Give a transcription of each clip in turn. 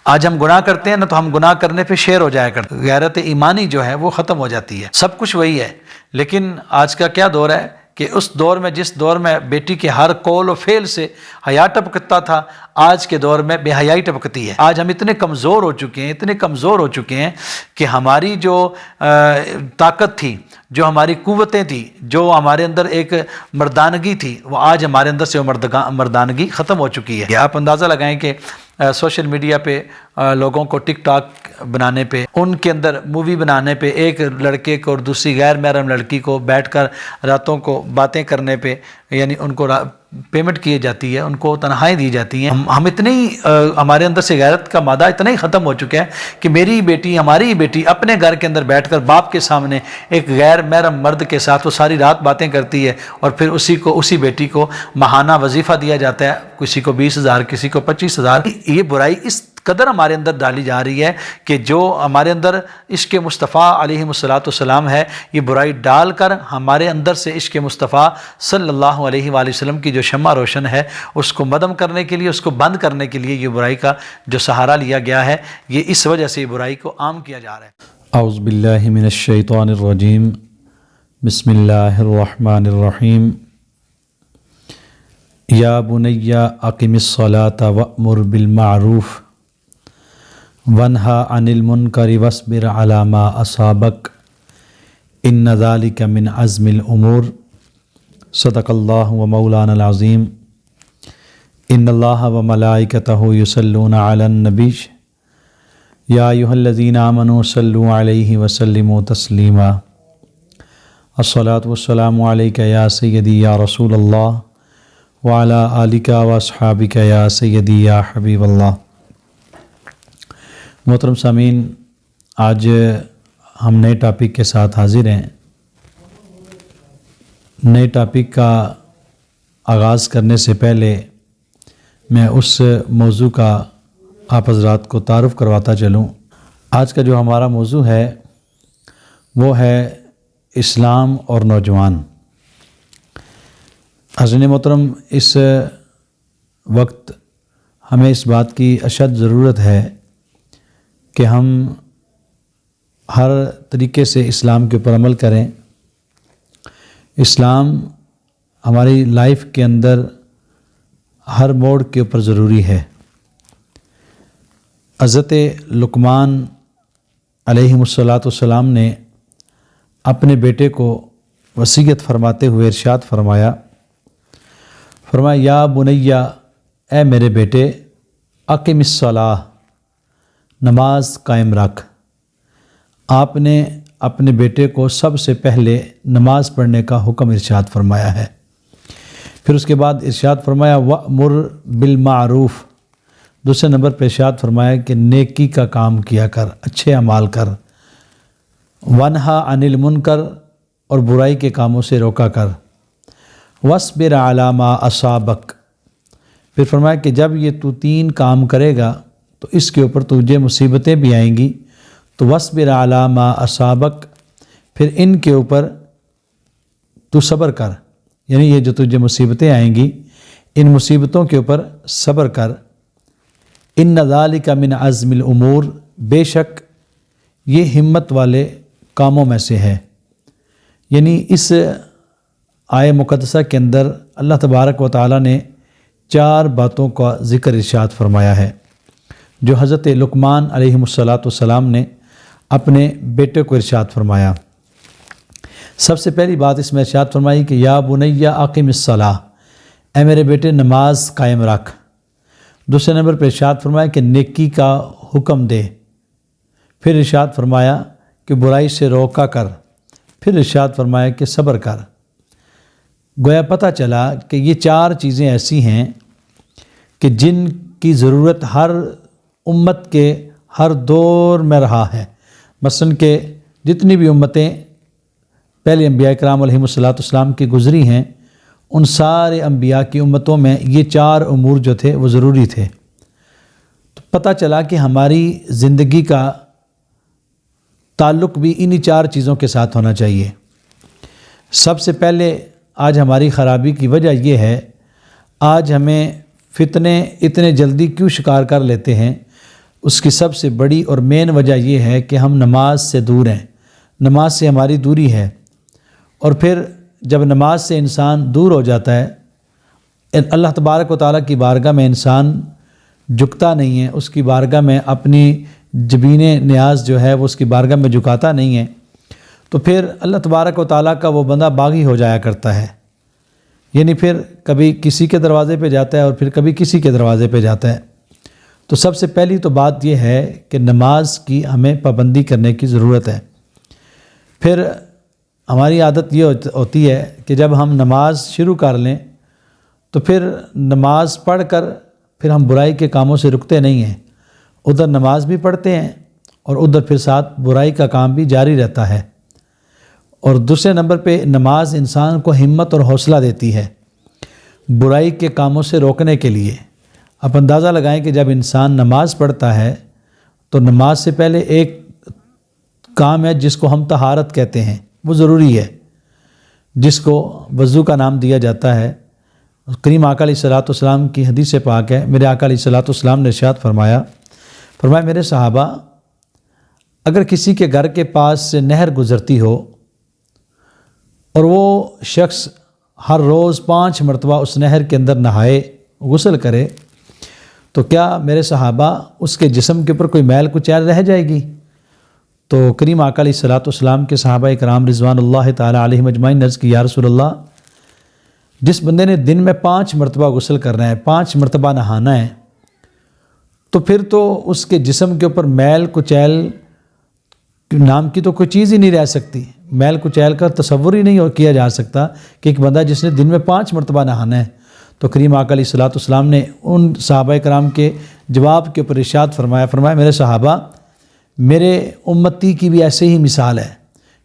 آج ہم گناہ کرتے ہیں نا تو ہم گناہ کرنے پہ شیر ہو جایا کرتے ہیں، غیرت ایمانی جو ہے وہ ختم ہو جاتی ہے۔ سب کچھ وہی ہے، لیکن آج کا کیا دور ہے کہ اس دور میں، جس دور میں بیٹی کے ہر قول و فعل سے حیا ٹپکتا تھا، آج کے دور میں بے حیائی ٹپکتی ہے۔ آج ہم اتنے کمزور ہو چکے ہیں، اتنے کمزور ہو چکے ہیں کہ ہماری جو طاقت تھی، جو ہماری قوتیں تھیں، جو ہمارے اندر ایک مردانگی تھی، وہ آج ہمارے اندر سے وہ مردانگی ختم ہو چکی ہے۔ آپ اندازہ لگائیں کہ سوشل میڈیا پہ لوگوں کو ٹک ٹاک بنانے پہ، ان کے اندر مووی بنانے پہ، ایک لڑکے کو اور دوسری غیر محرم لڑکی کو بیٹھ کر راتوں کو باتیں کرنے پہ، یعنی ان کو پیمنٹ کی جاتی ہے، ان کو تنخواہیں دی جاتی ہیں۔ ہم اتنے ہی ہمارے اندر سے غیرت کا مادہ اتنا ہی ختم ہو چکا ہے کہ میری بیٹی، ہماری بیٹی اپنے گھر کے اندر بیٹھ کر باپ کے سامنے ایک غیر محرم مرد کے ساتھ وہ ساری رات باتیں کرتی ہے، اور پھر اسی بیٹی کو ماہانہ وظیفہ دیا جاتا ہے، کسی کو 20,000، کسی کو 25,000۔ یہ برائی اس قدر ہمارے اندر ڈالی جا رہی ہے کہ جو ہمارے اندر عشق مصطفیٰ علیہ الصلاۃ یہ برائی ڈال کر ہمارے اندر سے عشق مصطفیٰ صلی اللہ علیہ وآلہ وسلم کی جو شمع روشن ہے، اس کو مدم کرنے کے لیے، اس کو بند کرنے کے لیے یہ برائی کا جو سہارا لیا گیا ہے، یہ اس وجہ سے یہ برائی کو عام کیا جا رہا ہے۔ اعوذ باللہ من الشیطان الرجیم، بسم اللہ الرحمن الرحیم۔ یا بنی اقم الصلاۃ وأمر بالمعروف وانہا عن المنکر واصبر علی ما اصابک ان ذلک من عزم الامور۔ صدق اللہ و مولانا العظیم۔ ان اللہ و ملائکتہ یصلون علی النبی یا ایھا الذین آمنوا صلوا علیہ وسلموا تسلیما۔ الصلاۃ والسلام علیک یا سیدی یا رسول اللہ وعلی آلک واصحابک یا سیدی یا حبیب اللہ۔ محترم سامعین، آج ہم نئے ٹاپک کے ساتھ حاضر ہیں۔ نئے ٹاپک کا آغاز کرنے سے پہلے میں اس موضوع کا آپ حضرات کو تعارف کرواتا چلوں۔ آج کا جو ہمارا موضوع ہے وہ ہے اسلام اور نوجوان۔ حضرت محترم، اس وقت ہمیں اس بات کی اشد ضرورت ہے کہ ہم ہر طریقے سے اسلام کے اوپر عمل کریں۔ اسلام ہماری لائف کے اندر ہر موڑ کے اوپر ضروری ہے۔ حضرت لقمان علیہ السلام نے اپنے بیٹے کو وصیت فرماتے ہوئے ارشاد فرمایا یا بنیا، اے میرے بیٹے، اقم الصلاۃ، نماز قائم رکھ۔ آپ نے اپنے بیٹے کو سب سے پہلے نماز پڑھنے کا حکم ارشاد فرمایا ہے۔ پھر اس کے بعد ارشاد فرمایا وَأْمُرْ بِالْمَعْرُوف، دوسرے نمبر پہ ارشاد فرمایا کہ نیکی کا کام کیا کر، اچھے اعمال کر۔ وَانْہَا عَنِ الْمُنْکَر، اور برائی کے کاموں سے روکا کر۔ وَاصْبِرْ عَلَىٰ مَا أَصَابَكَ، پھر فرمایا کہ جب یہ تو 3 کام کرے گا تو اس کے اوپر تجھے مصیبتیں بھی آئیں گی، تو وَاصْبِرْ عَلَىٰ مَا أَصَابَكَ، پھر ان کے اوپر تو صبر کر، یعنی یہ جو تجھے مصیبتیں آئیں گی ان مصیبتوں کے اوپر صبر کر۔ ان ذلک من عزم الامور، بے شک یہ ہمت والے کاموں میں سے ہے۔ یعنی اس آیہ مقدسہ کے اندر اللہ تبارک و تعالیٰ نے 4 باتوں کا ذکر ارشاد فرمایا ہے جو حضرت لقمان علیہ السلام نے اپنے بیٹے کو ارشاد فرمایا۔ سب سے پہلی بات اس میں ارشاد فرمائی کہ یا بنی اقم الصلاۃ، اے میرے بیٹے نماز قائم رکھ۔ دوسرے نمبر پہ ارشاد فرمایا کہ نیکی کا حکم دے۔ پھر ارشاد فرمایا کہ برائی سے روکا کر۔ پھر ارشاد فرمایا کہ صبر کر۔ گویا پتہ چلا کہ یہ 4 چیزیں ایسی ہیں کہ جن کی ضرورت ہر امت کے ہر دور میں رہا ہے۔ مثلاً کہ جتنی بھی امتیں پہلے انبیاء کرام علیہ السلام کی گزری ہیں، ان سارے انبیاء کی امتوں میں یہ 4 امور جو تھے وہ ضروری تھے۔ تو پتہ چلا کہ ہماری زندگی کا تعلق بھی انہی 4 چیزوں کے ساتھ ہونا چاہیے۔ سب سے پہلے آج ہماری خرابی کی وجہ یہ ہے، آج ہمیں فتنے اتنے جلدی کیوں شکار کر لیتے ہیں؟ اس کی سب سے بڑی اور مین وجہ یہ ہے کہ ہم نماز سے دور ہیں، نماز سے ہماری دوری ہے۔ اور پھر جب نماز سے انسان دور ہو جاتا ہے، اللہ تبارک و تعالیٰ کی بارگاہ میں انسان جھکتا نہیں ہے، اس کی بارگاہ میں اپنی جبین نیاز جو ہے وہ اس کی بارگاہ میں جھکاتا نہیں ہے، تو پھر اللہ تبارک و تعالیٰ کا وہ بندہ باغی ہو جایا کرتا ہے، یعنی پھر کبھی کسی کے دروازے پہ جاتا ہے اور پھر کبھی کسی کے دروازے پہ جاتا ہے۔ تو سب سے پہلی تو بات یہ ہے کہ نماز کی ہمیں پابندی کرنے کی ضرورت ہے۔ پھر ہماری عادت یہ ہوتی ہے کہ جب ہم نماز شروع کر لیں تو پھر نماز پڑھ کر پھر ہم برائی کے کاموں سے رکتے نہیں ہیں، ادھر نماز بھی پڑھتے ہیں اور ادھر پھر ساتھ برائی کا کام بھی جاری رہتا ہے۔ اور دوسرے نمبر پہ نماز انسان کو ہمت اور حوصلہ دیتی ہے برائی کے کاموں سے روکنے کے لیے۔ آپ اندازہ لگائیں کہ جب انسان نماز پڑھتا ہے تو نماز سے پہلے ایک کام ہے جس کو ہم طہارت کہتے ہیں، وہ ضروری ہے، جس کو وضو کا نام دیا جاتا ہے۔ کریم آقا علیہ الصلوۃ والسلام کی حدیث پاک ہے، میرے آقا علیہ الصلوۃ والسلام نے ارشاد فرمایا میرے صحابہ، اگر کسی کے گھر کے پاس سے نہر گزرتی ہو اور وہ شخص ہر روز 5 مرتبہ اس نہر کے اندر نہائے، غسل کرے، تو کیا میرے صحابہ اس کے جسم کے اوپر کوئی میل کچیل رہ جائے گی؟ تو کریم آقا علیہ الصلوۃ والسلام کے صحابہ کرام رضوان اللہ تعالی علیہم اجمعین عرض کی یا رسول اللہ، جس بندے نے دن میں 5 مرتبہ غسل کرنا ہے، 5 مرتبہ نہانا ہے، تو پھر تو اس کے جسم کے اوپر میل کچیل نام کی تو کوئی چیز ہی نہیں رہ سکتی، میل کچیل کا تصور ہی نہیں کیا جا سکتا کہ ایک بندہ جس نے دن میں 5 مرتبہ نہانا ہے۔ تو کریم آقا علیہ الصلوۃ والسلام نے ان صحابہ کرام کے جواب کے اوپر ارشاد فرمایا میرے صحابہ، میرے امتی کی بھی ایسے ہی مثال ہے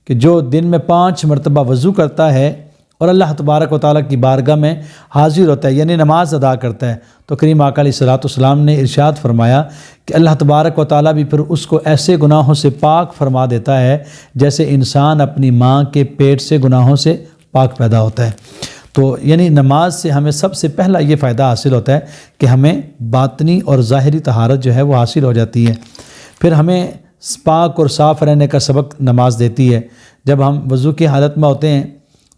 کہ جو دن میں 5 مرتبہ وضو کرتا ہے اور اللہ تبارک و تعالیٰ کی بارگاہ میں حاضر ہوتا ہے، یعنی نماز ادا کرتا ہے، تو کریم آقا علیہ الصلوۃ والسلام نے ارشاد فرمایا کہ اللہ تبارک و تعالیٰ بھی پھر اس کو ایسے گناہوں سے پاک فرما دیتا ہے جیسے انسان اپنی ماں کے پیٹ سے گناہوں سے پاک پیدا ہوتا ہے۔ تو یعنی نماز سے ہمیں سب سے پہلا یہ فائدہ حاصل ہوتا ہے کہ ہمیں باطنی اور ظاہری طہارت جو ہے وہ حاصل ہو جاتی ہے۔ پھر ہمیں پاک اور صاف رہنے کا سبق نماز دیتی ہے۔ جب ہم وضو کی حالت میں ہوتے ہیں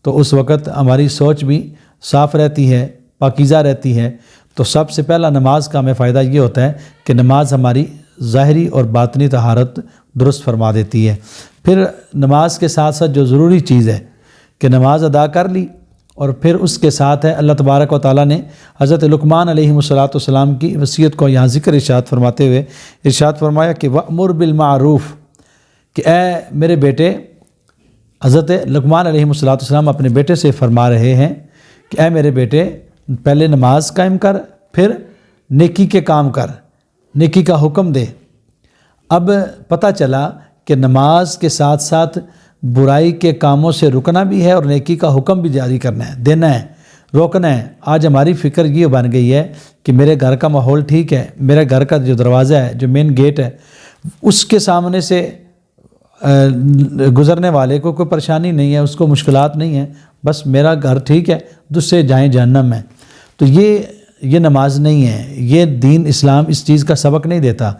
تو اس وقت ہماری سوچ بھی صاف رہتی ہے، پاکیزہ رہتی ہے۔ تو سب سے پہلا نماز کا ہمیں فائدہ یہ ہوتا ہے کہ نماز ہماری ظاہری اور باطنی طہارت درست فرما دیتی ہے۔ پھر نماز کے ساتھ ساتھ جو ضروری چیز ہے کہ نماز ادا کر لی، اور پھر اس کے ساتھ ہے اللہ تبارک و تعالیٰ نے حضرت لقمان علیہ السلام کی وصیت کو یہاں ذکر ارشاد فرماتے ہوئے ارشاد فرمایا کہ وَأْمُرْ بِالْمَعْرُوفِ، کہ اے میرے بیٹے، حضرت لقمان علیہ السلام اپنے بیٹے سے فرما رہے ہیں کہ اے میرے بیٹے، پہلے نماز قائم کر، پھر نیکی کے کام کر، نیکی کا حکم دے۔ اب پتہ چلا کہ نماز کے ساتھ ساتھ برائی کے کاموں سے رکنا بھی ہے اور نیکی کا حکم بھی جاری کرنا ہے، دینا ہے، روکنا ہے۔ آج ہماری فکر یہ بن گئی ہے کہ میرے گھر کا ماحول ٹھیک ہے، میرے گھر کا جو دروازہ ہے، جو مین گیٹ ہے، اس کے سامنے سے گزرنے والے کو کوئی پریشانی نہیں ہے، اس کو مشکلات نہیں ہیں، بس میرا گھر ٹھیک ہے، دوسرے جائیں جہنم میں۔ تو یہ نماز نہیں ہے، یہ دین اسلام اس چیز کا سبق نہیں دیتا۔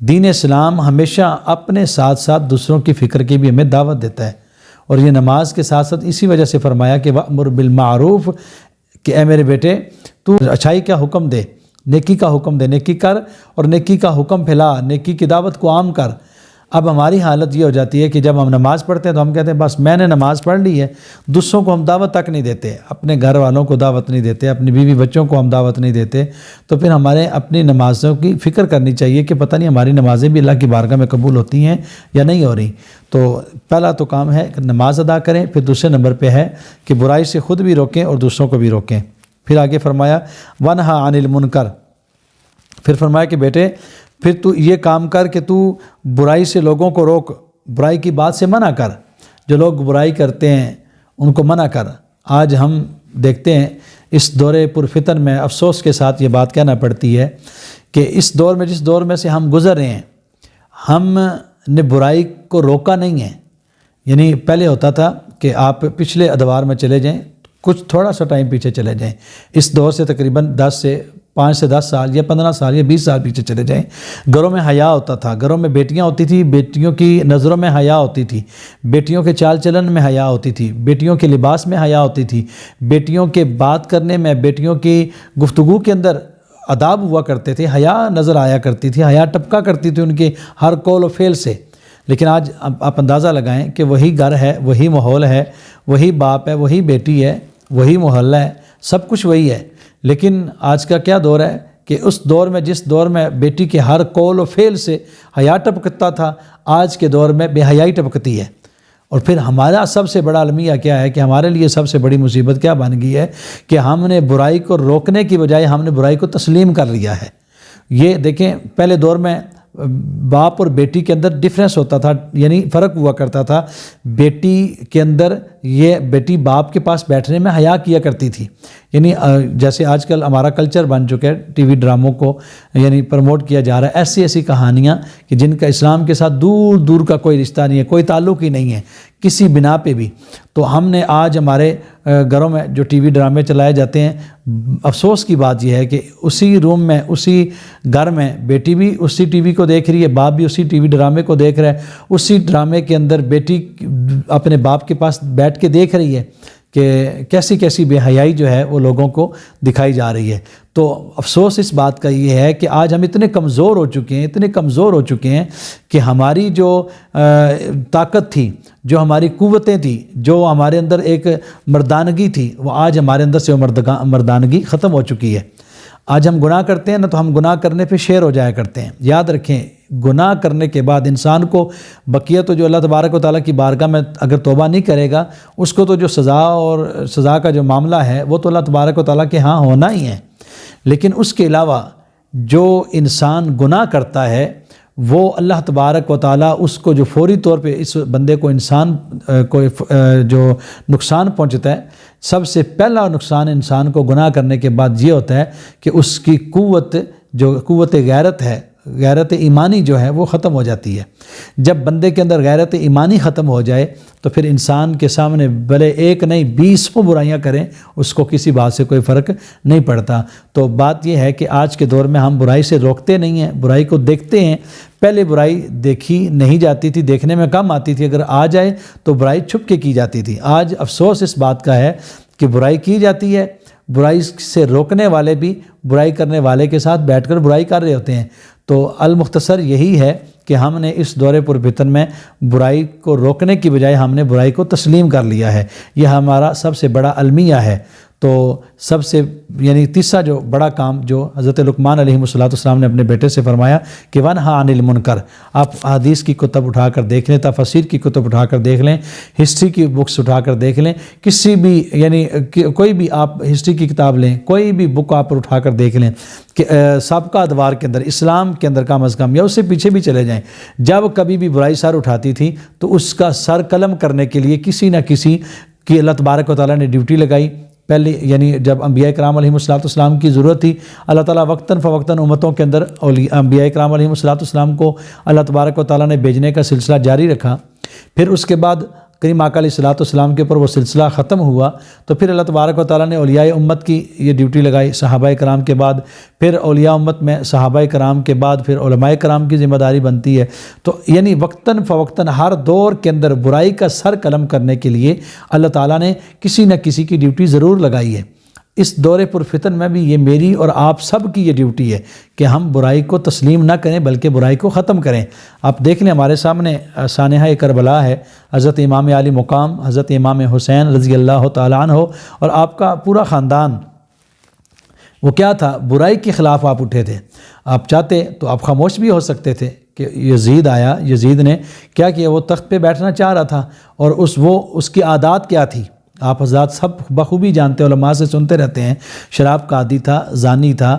دین اسلام ہمیشہ اپنے ساتھ ساتھ دوسروں کی فکر کی بھی ہمیں دعوت دیتا ہے، اور یہ نماز کے ساتھ ساتھ اسی وجہ سے فرمایا کہ وَأْمُرْ بِالْمَعْرُوفِ، کہ اے میرے بیٹے تو اچھائی کا حکم دے، نیکی کا حکم دے، نیکی کر اور نیکی کا حکم پھیلا، نیکی کی دعوت کو عام کر۔ اب ہماری حالت یہ ہو جاتی ہے کہ جب ہم نماز پڑھتے ہیں تو ہم کہتے ہیں بس میں نے نماز پڑھ لی ہے، دوسروں کو ہم دعوت تک نہیں دیتے، اپنے گھر والوں کو دعوت نہیں دیتے، اپنی بیوی بچوں کو ہم دعوت نہیں دیتے۔ تو پھر ہمارے اپنی نمازوں کی فکر کرنی چاہیے کہ پتہ نہیں ہماری نمازیں بھی اللہ کی بارگاہ میں قبول ہوتی ہیں یا نہیں ہو رہی۔ تو پہلا تو کام ہے کہ نماز ادا کریں، پھر دوسرے نمبر پہ ہے کہ برائی سے خود بھی روکیں اور دوسروں کو بھی روکیں۔ پھر آگے فرمایا وَنْہَا عَنِ الْمُنْکَرِ، پھر فرمایا کہ بیٹے پھر تو یہ کام کر کہ تو برائی سے لوگوں کو روک، برائی کی بات سے منع کر، جو لوگ برائی کرتے ہیں ان کو منع کر۔ آج ہم دیکھتے ہیں اس دور پرفتن میں افسوس کے ساتھ یہ بات کہنا پڑتی ہے کہ اس دور میں، جس دور میں سے ہم گزر رہے ہیں، ہم نے برائی کو روکا نہیں ہے۔ یعنی پہلے ہوتا تھا کہ آپ پچھلے ادوار میں چلے جائیں، کچھ تھوڑا سا ٹائم پیچھے چلے جائیں، اس دور سے تقریباً 10 سے 5 سے 10 سال یا 15 سال یا 20 سال پیچھے چلے جائیں، گھروں میں حیا ہوتا تھا، گھروں میں بیٹیاں ہوتی تھی، بیٹیوں کی نظروں میں حیا ہوتی تھی، بیٹیوں کے چال چلن میں حیا ہوتی تھی، بیٹیوں کے لباس میں حیا ہوتی تھی، بیٹیوں کے بات کرنے میں، بیٹیوں کی گفتگو کے اندر آداب ہوا کرتے تھے، حیا نظر آیا کرتی تھی، حیا ٹپکا کرتی تھی ان کے ہر قول و فعل سے۔ لیکن آج آپ اندازہ لگائیں کہ وہی گھر ہے، وہی ماحول ہے، وہی باپ ہے، وہی بیٹی ہے، وہی محلہ ہے، سب کچھ وہی ہے، لیکن آج کا کیا دور ہے کہ اس دور میں، جس دور میں بیٹی کے ہر قول و فعل سے حیا ٹپکتا تھا، آج کے دور میں بے حیائی ٹپکتی ہے۔ اور پھر ہمارا سب سے بڑا المیہ کیا ہے کہ ہمارے لیے سب سے بڑی مصیبت کیا بن گئی ہے کہ ہم نے برائی کو روکنے کی بجائے ہم نے برائی کو تسلیم کر لیا ہے۔ یہ دیکھیں، پہلے دور میں باپ اور بیٹی کے اندر ڈفرینس ہوتا تھا، یعنی فرق ہوا کرتا تھا۔ بیٹی کے اندر یہ بیٹی باپ کے پاس بیٹھنے میں حیا کیا کرتی تھی، یعنی جیسے آج کل ہمارا کلچر بن چکا ہے، ٹی وی ڈراموں کو یعنی پروموٹ کیا جا رہا ہے، ایسی ایسی کہانیاں کہ جن کا اسلام کے ساتھ دور دور کا کوئی رشتہ نہیں ہے، کوئی تعلق ہی نہیں ہے کسی بنا پہ بھی۔ تو ہم نے آج ہمارے گھروں میں جو ٹی وی ڈرامے چلائے جاتے ہیں، افسوس کی بات یہ ہے کہ اسی روم میں، اسی گھر میں بیٹی بھی اسی ٹی وی کو دیکھ رہی ہے، باپ بھی اسی ٹی وی ڈرامے کو دیکھ رہا ہے، اسی ڈرامے کے اندر بیٹی اپنے باپ کے پاس بیٹھ کے دیکھ رہی ہے کہ کیسی کیسی بے حیائی جو ہے وہ لوگوں کو دکھائی جا رہی ہے۔ تو افسوس اس بات کا یہ ہے کہ آج ہم اتنے کمزور ہو چکے ہیں، اتنے کمزور ہو چکے ہیں کہ ہماری جو طاقت تھی، جو ہماری قوتیں تھیں، جو ہمارے اندر ایک مردانگی تھی، وہ آج ہمارے اندر سے وہ مردانگی ختم ہو چکی ہے۔ آج ہم گناہ کرتے ہیں نا، تو ہم گناہ کرنے پہ شیر ہو جایا کرتے ہیں۔ یاد رکھیں، گناہ کرنے کے بعد انسان کو بقیہ تو جو اللہ تبارک و تعالیٰ کی بارگاہ میں اگر توبہ نہیں کرے گا، اس کو تو جو سزا اور سزا کا جو معاملہ ہے وہ تو اللہ تبارک و تعالیٰ کے ہاں ہونا ہی ہے۔ لیکن اس کے علاوہ جو انسان گناہ کرتا ہے، وہ اللہ تبارک و تعالیٰ اس کو جو فوری طور پہ اس بندے کو انسان کو جو نقصان پہنچتا ہے، سب سے پہلا نقصان انسان کو گناہ کرنے کے بعد یہ ہوتا ہے کہ اس کی قوت، جو قوت غیرت ہے، غیرت ایمانی جو ہے وہ ختم ہو جاتی ہے۔ جب بندے کے اندر غیرت ایمانی ختم ہو جائے تو پھر انسان کے سامنے بھلے ایک نہیں 20 برائیاں کریں، اس کو کسی بات سے کوئی فرق نہیں پڑتا۔ تو بات یہ ہے کہ آج کے دور میں ہم برائی سے روکتے نہیں ہیں، برائی کو دیکھتے ہیں۔ پہلے برائی دیکھی نہیں جاتی تھی، دیکھنے میں کم آتی تھی، اگر آ جائے تو برائی چھپ کے کی جاتی تھی۔ آج افسوس اس بات کا ہے کہ برائی کی جاتی ہے، برائی سے روکنے والے بھی برائی کرنے والے کے ساتھ بیٹھ کر برائی کر رہے ہوتے ہیں۔ تو المختصر یہی ہے کہ ہم نے اس دور پر فتن میں برائی کو روکنے کی بجائے ہم نے برائی کو تسلیم کر لیا ہے۔ یہ ہمارا سب سے بڑا المیہ ہے۔ تو سب سے یعنی تیسرا جو بڑا کام جو حضرت لقمان علیہ السلام نے اپنے بیٹے سے فرمایا کہ ونہا عن المنکر۔ آپ حدیث کی کتب اٹھا کر دیکھ لیں، تفاسیر کی کتب اٹھا کر دیکھ لیں، ہسٹری کی بکس اٹھا کر دیکھ لیں، کسی بھی یعنی کوئی بھی آپ ہسٹری کی کتاب لیں، کوئی بھی بک آپ اٹھا کر دیکھ لیں کہ سابقہ ادوار کے اندر، اسلام کے اندر کم از کم یا اس سے پیچھے بھی چلے جائیں، جب کبھی بھی برائی سر اٹھاتی تھی تو اس کا سر قلم کرنے کے لیے کسی نہ کسی کی اللہ تبارک و تعالیٰ نے ڈیوٹی لگائی۔ پہلے یعنی جب انبیاء کرام علیہ السلام کی ضرورت تھی، اللہ تعالیٰ وقتاً فوقتاً امتوں کے اندر انبیاء کرام علیہ السلام کو اللہ تبارک و تعالیٰ نے بھیجنے کا سلسلہ جاری رکھا۔ پھر اس کے بعد کریم آقا علیہ السلام کے اوپر وہ سلسلہ ختم ہوا، تو پھر اللہ تبارک و تعالیٰ نے اولیاء امت کی یہ ڈیوٹی لگائی، صحابہ کرام کے بعد پھر اولیاء امت میں صحابہ کرام کے بعد پھر علماء کرام کی ذمہ داری بنتی ہے۔ تو یعنی وقتاً فوقتاً ہر دور کے اندر برائی کا سر قلم کرنے کے لیے اللہ تعالیٰ نے کسی نہ کسی کی ڈیوٹی ضرور لگائی ہے۔ اس دور پر فتن میں بھی یہ میری اور آپ سب کی یہ ڈیوٹی ہے کہ ہم برائی کو تسلیم نہ کریں بلکہ برائی کو ختم کریں۔ آپ دیکھ لیں، ہمارے سامنے سانحہ کربلا ہے، حضرت امام علی مقام حضرت امام حسین رضی اللہ تعالیٰ عنہ اور آپ کا پورا خاندان، وہ کیا تھا؟ برائی کے خلاف آپ اٹھے تھے۔ آپ چاہتے تو آپ خاموش بھی ہو سکتے تھے کہ یزید آیا، یزید نے کیا کیا؟ وہ تخت پہ بیٹھنا چاہ رہا تھا اور اس کی عادات کیا تھی آپ حضرات سب بخوبی جانتے، علماء سے سنتے رہتے ہیں۔ شراب کا عادی تھا، زانی تھا،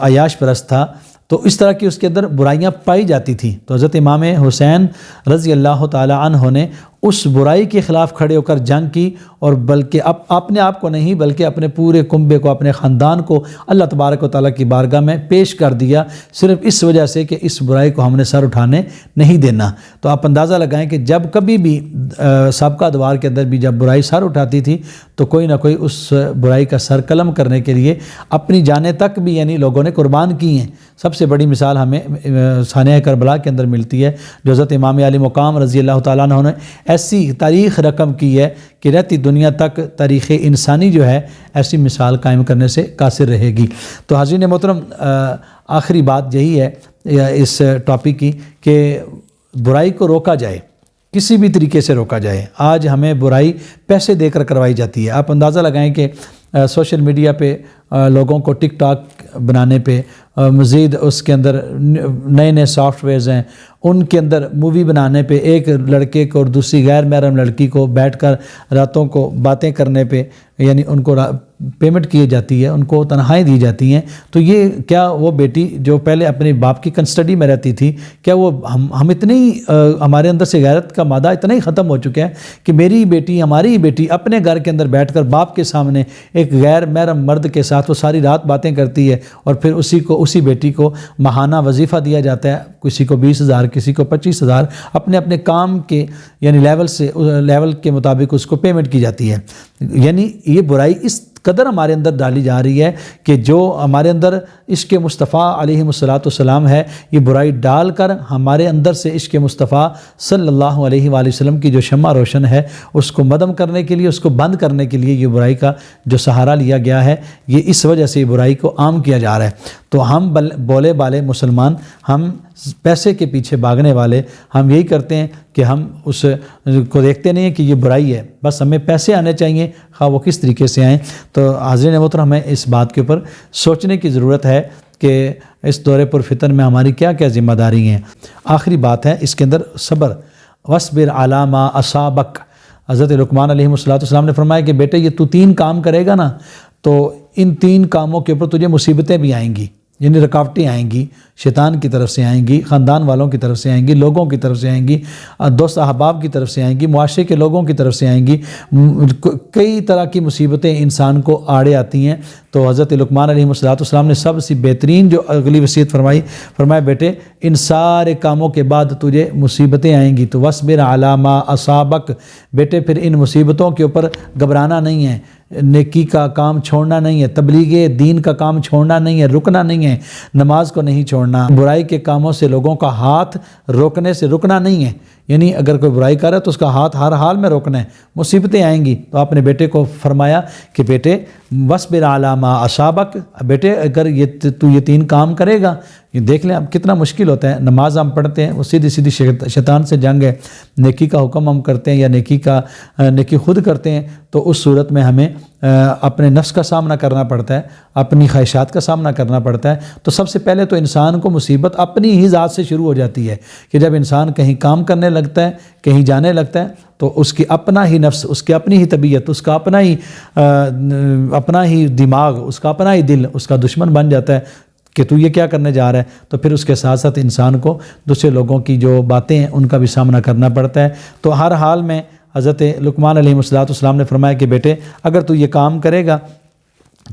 عیاش پرست تھا، تو اس طرح کی اس کے اندر برائیاں پائی جاتی تھیں۔ تو حضرت امام حسین رضی اللہ تعالی عنہ نے اس برائی کے خلاف کھڑے ہو کر جنگ کی، اور بلکہ اپنے آپ کو نہیں بلکہ اپنے پورے کنبے کو، اپنے خاندان کو اللہ تبارک و تعالیٰ کی بارگاہ میں پیش کر دیا، صرف اس وجہ سے کہ اس برائی کو ہم نے سر اٹھانے نہیں دینا۔ تو آپ اندازہ لگائیں کہ جب کبھی بھی سابقہ ادوار کے اندر بھی جب برائی سر اٹھاتی تھی تو کوئی نہ کوئی اس برائی کا سر قلم کرنے کے لیے اپنی جانیں تک بھی یعنی لوگوں نے قربان کی ہیں۔ سب سے بڑی مثال ہمیں سانحہ کربلا کے اندر ملتی ہے، جو حضرت امام علی مقام رضی اللہ تعالیٰ عنہ نے ایسی تاریخ رقم کی ہے کہ رہتی دنیا تک تاریخ انسانی جو ہے ایسی مثال قائم کرنے سے قاصر رہے گی۔ تو حاضرین محترم، آخری بات یہی ہے اس ٹاپک کی کہ برائی کو روکا جائے، کسی بھی طریقے سے روکا جائے۔ آج ہمیں برائی پیسے دے کر کروائی جاتی ہے۔ آپ اندازہ لگائیں کہ سوشل میڈیا پہ لوگوں کو ٹک ٹاک بنانے پہ، مزید اس کے اندر نئے نئے سافٹ ویئرز ہیں، ان کے اندر مووی بنانے پہ ایک لڑکے کو اور دوسری غیر محرم لڑکی کو بیٹھ کر راتوں کو باتیں کرنے پہ یعنی ان کو پیمنٹ کی جاتی ہے، ان کو تنخواہیں دی جاتی ہیں۔ تو یہ کیا وہ بیٹی جو پہلے اپنے باپ کی کنسٹڈی میں رہتی تھی، کیا وہ ہم اتنے ہی ہمارے اندر سے غیرت کا مادہ اتنا ہی ختم ہو چکا ہے کہ میری بیٹی، ہماری بیٹی اپنے گھر کے اندر بیٹھ کر باپ کے سامنے ایک غیر محرم مرد کے ساتھ وہ ساری رات باتیں کرتی ہے، اور پھر اسی بیٹی کو ماہانہ وظیفہ دیا جاتا ہے، کسی کو 20,000 کسی کو 25,000، اپنے اپنے کام کے یعنی لیول کے مطابق اس کو پیمنٹ کی جاتی ہے۔ یعنی یہ برائی اس قدر ہمارے اندر ڈالی جا رہی ہے کہ جو ہمارے اندر عشق مصطفیٰ علیہ الصلاۃ ہے، یہ برائی ڈال کر ہمارے اندر سے عشق مصطفیٰ صلی اللہ علیہ وآلہ وسلم کی جو شمع روشن ہے اس کو مدم کرنے کے لیے، اس کو بند کرنے کے لیے یہ برائی کا جو سہارا لیا گیا ہے، یہ اس وجہ سے یہ برائی کو عام کیا جا رہا ہے۔ تو ہم بولے بالے مسلمان، ہم پیسے کے پیچھے بھاگنے والے، ہم یہی کرتے ہیں کہ ہم اس کو دیکھتے نہیں ہیں کہ یہ برائی ہے، بس ہمیں پیسے آنے چاہیے، خواہ وہ کس طریقے سے آئیں۔ تو حاضرین محترم، ہمیں اس بات کے اوپر سوچنے کی ضرورت ہے کہ اس دور پر فتن میں ہماری کیا کیا ذمہ داری ہیں۔ آخری بات ہے اس کے اندر صبر، وَاصْبِرْ عَلَىٰ مَا أَصَابَكَ۔ حضرت لقمان علیہ السلام نے فرمایا کہ بیٹے یہ تو 3 کام کرے گا نا تو ان 3 کاموں کے اوپر تجھے مصیبتیں بھی آئیں گی، یعنی رکاوٹیں آئیں گی، شیطان کی طرف سے آئیں گی، خاندان والوں کی طرف سے آئیں گی، لوگوں کی طرف سے آئیں گی، دوست احباب کی طرف سے آئیں گی، معاشرے کے لوگوں کی طرف سے آئیں گی، کئی طرح کی مصیبتیں انسان کو آڑے آتی ہیں۔ تو حضرت لقمان علیہ السلام نے سب سے بہترین جو اگلی وصیت فرمایا بیٹے ان سارے کاموں کے بعد تجھے مصیبتیں آئیں گی تو وَاصْبِرْ عَلَىٰ مَا أَصَابَكَ، بیٹے پھر ان مصیبتوں کے اوپر گھبرانا نہیں ہے، نیکی کا کام چھوڑنا نہیں ہے، تبلیغ دین کا کام چھوڑنا نہیں ہے، رکنا نہیں ہے، نماز کو نہیں چھوڑنا، برائی کے کاموں سے لوگوں کا ہاتھ روکنے سے رکنا نہیں ہے، یعنی اگر کوئی برائی کر رہا ہے تو اس کا ہاتھ ہر حال میں روکنا ہے۔ مصیبتیں آئیں گی تو آپ نے بیٹے کو فرمایا کہ بیٹے وَاصْبِرْ عَلَىٰ مَا أَصَابَكَ، بیٹے اگر تو یہ 3 کام کرے گا، یہ دیکھ لیں اب کتنا مشکل ہوتا ہے۔ نماز ہم پڑھتے ہیں، وہ سیدھی شیطان سے جنگ ہے، نیکی کا حکم ہم کرتے ہیں یا نیکی خود کرتے ہیں تو اس صورت میں ہمیں اپنے نفس کا سامنا کرنا پڑتا ہے، اپنی خواہشات کا سامنا کرنا پڑتا ہے۔ تو سب سے پہلے تو انسان کو مصیبت اپنی ہی ذات سے شروع ہو جاتی ہے کہ جب انسان کہیں کام کرنے لگتا ہے، کہیں جانے لگتا ہے تو اس کی اپنا ہی نفس، اس کی اپنی ہی طبیعت، اس کا اپنا ہی دماغ، اس کا اپنا ہی دل اس کا دشمن بن جاتا ہے کہ تو یہ کیا کرنے جا رہا ہے۔ تو پھر اس کے ساتھ ساتھ انسان کو دوسرے لوگوں کی جو باتیں ہیں ان کا بھی سامنا کرنا پڑتا ہے۔ تو ہر حال میں حضرت لقمان علیہ السلام نے فرمایا کہ بیٹے اگر تو یہ کام کرے گا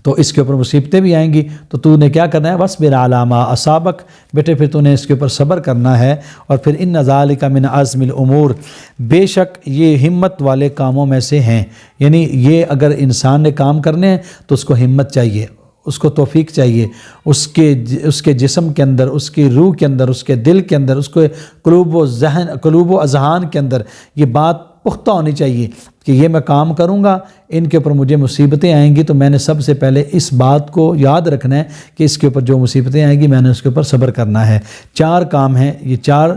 تو اس کے اوپر مصیبتیں بھی آئیں گی، تو نے کیا کرنا ہے وَاصْبِرْ عَلَىٰ مَا أَصَابَكَ، بیٹے پھر تو نے اس کے اوپر صبر کرنا ہے۔ اور پھر إِنَّ ذَلِكَ مِنْ عَزْمِ الْأُمُورِ، بے شک یہ ہمت والے کاموں میں سے ہیں، یعنی یہ اگر انسان نے کام کرنے ہیں تو اس کو ہمت چاہیے، اس کو توفیق چاہیے، اس کے جسم کے اندر، اس کی روح کے اندر، اس کے دل کے اندر، اس کے قلوب و اذہان کے اندر یہ بات پختہ ہونی چاہیے کہ یہ میں کام کروں گا، ان کے اوپر مجھے مصیبتیں آئیں گی تو میں نے سب سے پہلے اس بات کو یاد رکھنا ہے کہ اس کے اوپر جو مصیبتیں آئیں گی میں نے اس کے اوپر صبر کرنا ہے۔ 4 کام ہیں، یہ 4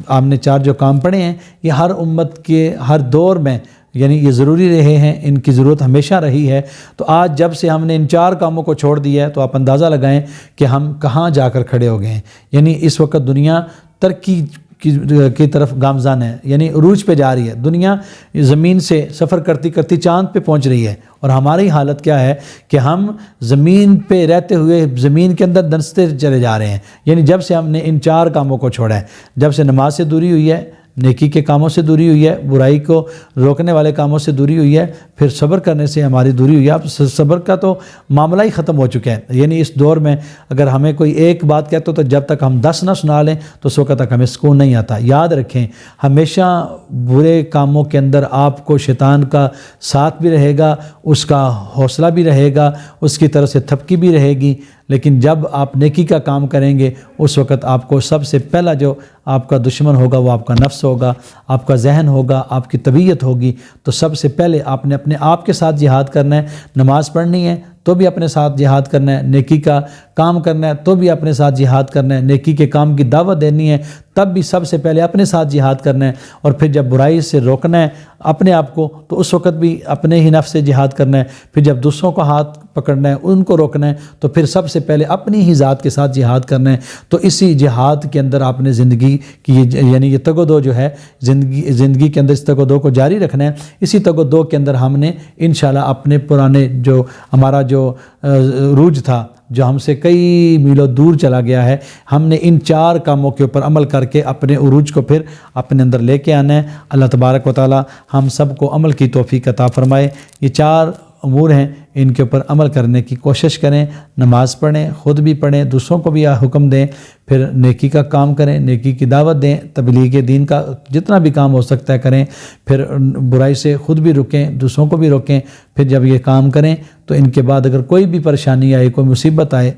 آپ نے 4 جو کام پڑھے ہیں یہ ہر امت کے ہر دور میں یعنی یہ ضروری رہے ہیں، ان کی ضرورت ہمیشہ رہی ہے۔ تو آج جب سے ہم نے ان 4 کاموں کو چھوڑ دیا ہے تو آپ اندازہ لگائیں کہ ہم کہاں جا کر کھڑے ہو گئے ہیں۔ یعنی اس وقت دنیا ترقی کی طرف گامزن ہے، یعنی عروج پہ جا رہی ہے، دنیا زمین سے سفر کرتی کرتی چاند پہ پہنچ رہی ہے، اور ہماری حالت کیا ہے کہ ہم زمین پہ رہتے ہوئے زمین کے اندر دنستے چلے جا رہے ہیں۔ یعنی جب سے ہم نے ان 4 کاموں کو چھوڑا ہے، جب سے نماز سے دوری ہوئی ہے، نیکی کے کاموں سے دوری ہوئی ہے، برائی کو روکنے والے کاموں سے دوری ہوئی ہے، پھر صبر کرنے سے ہماری دوری ہوئی ہے۔ اب صبر کا تو معاملہ ہی ختم ہو چکا ہے، یعنی اس دور میں اگر ہمیں کوئی ایک بات کہتا تو جب تک ہم 10 نہ سنا لیں تو اس وقت تک ہمیں سکون نہیں آتا۔ یاد رکھیں، ہمیشہ برے کاموں کے اندر آپ کو شیطان کا ساتھ بھی رہے گا، اس کا حوصلہ بھی رہے گا، اس کی طرف سے تھپکی بھی رہے گی، لیکن جب آپ نیکی کا کام کریں گے اس وقت آپ کو سب سے پہلا جو آپ کا دشمن ہوگا وہ آپ کا نفس ہوگا، آپ کا ذہن ہوگا، آپ کی طبیعت ہوگی۔ تو سب سے پہلے آپ نے اپنے آپ کے ساتھ جہاد کرنا ہے، نماز پڑھنی ہے تو بھی اپنے ساتھ جہاد کرنا ہے، نیکی کا کام کرنا ہے تو بھی اپنے ساتھ جہاد کرنا ہے، نیکی کے کام کی دعوت دینی ہے تب بھی سب سے پہلے اپنے ساتھ جہاد کرنا ہے، اور پھر جب برائی سے روکنا ہے اپنے آپ کو تو اس وقت بھی اپنے ہی نفس سے جہاد کرنا ہے، پھر جب دوسروں کو ہاتھ پکڑنا ہے، ان کو روکنا ہے تو پھر سب سے پہلے اپنی ہی ذات کے ساتھ جہاد کرنا ہے۔ تو اسی جہاد کے اندر آپ نے زندگی کی یعنی یہ تگ و دو جو ہے زندگی کے اندر اس تگ و دو کو جاری رکھنا ہے۔ اسی تگ و دو کے اندر ہم نے انشاءاللہ اپنے پرانے جو ہمارا جو عروج تھا جو ہم سے کئی میلوں دور چلا گیا ہے، ہم نے ان 4 کاموں کے اوپر عمل کر کے اپنے عروج کو پھر اپنے اندر لے کے آنا ہے۔ اللہ تبارک و تعالی ہم سب کو عمل کی توفیق عطا فرمائے۔ یہ 4 امور ہیں، ان کے اوپر عمل کرنے کی کوشش کریں، نماز پڑھیں، خود بھی پڑھیں، دوسروں کو بھی حکم دیں، پھر نیکی کا کام کریں، نیکی کی دعوت دیں، تبلیغ دین کا جتنا بھی کام ہو سکتا ہے کریں، پھر برائی سے خود بھی رکیں، دوسروں کو بھی روکیں۔ پھر جب یہ کام کریں تو ان کے بعد اگر کوئی بھی پریشانی آئے، کوئی مصیبت آئے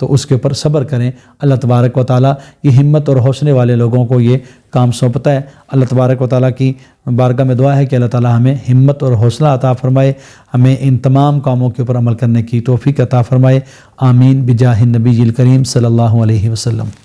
تو اس کے اوپر صبر کریں۔ اللہ تبارک و تعالیٰ یہ ہمت اور حوصلے والے لوگوں کو یہ کام سونپتا ہے۔ اللہ تبارک و تعالیٰ کی بارگاہ میں دعا ہے کہ اللہ تعالیٰ ہمیں ہمت اور حوصلہ عطا فرمائے، ہمیں ان تمام کاموں کے اوپر عمل کرنے کی توفیق عطا فرمائے۔ آمین بجاہ النبی الکریم صلی اللہ علیہ وسلم۔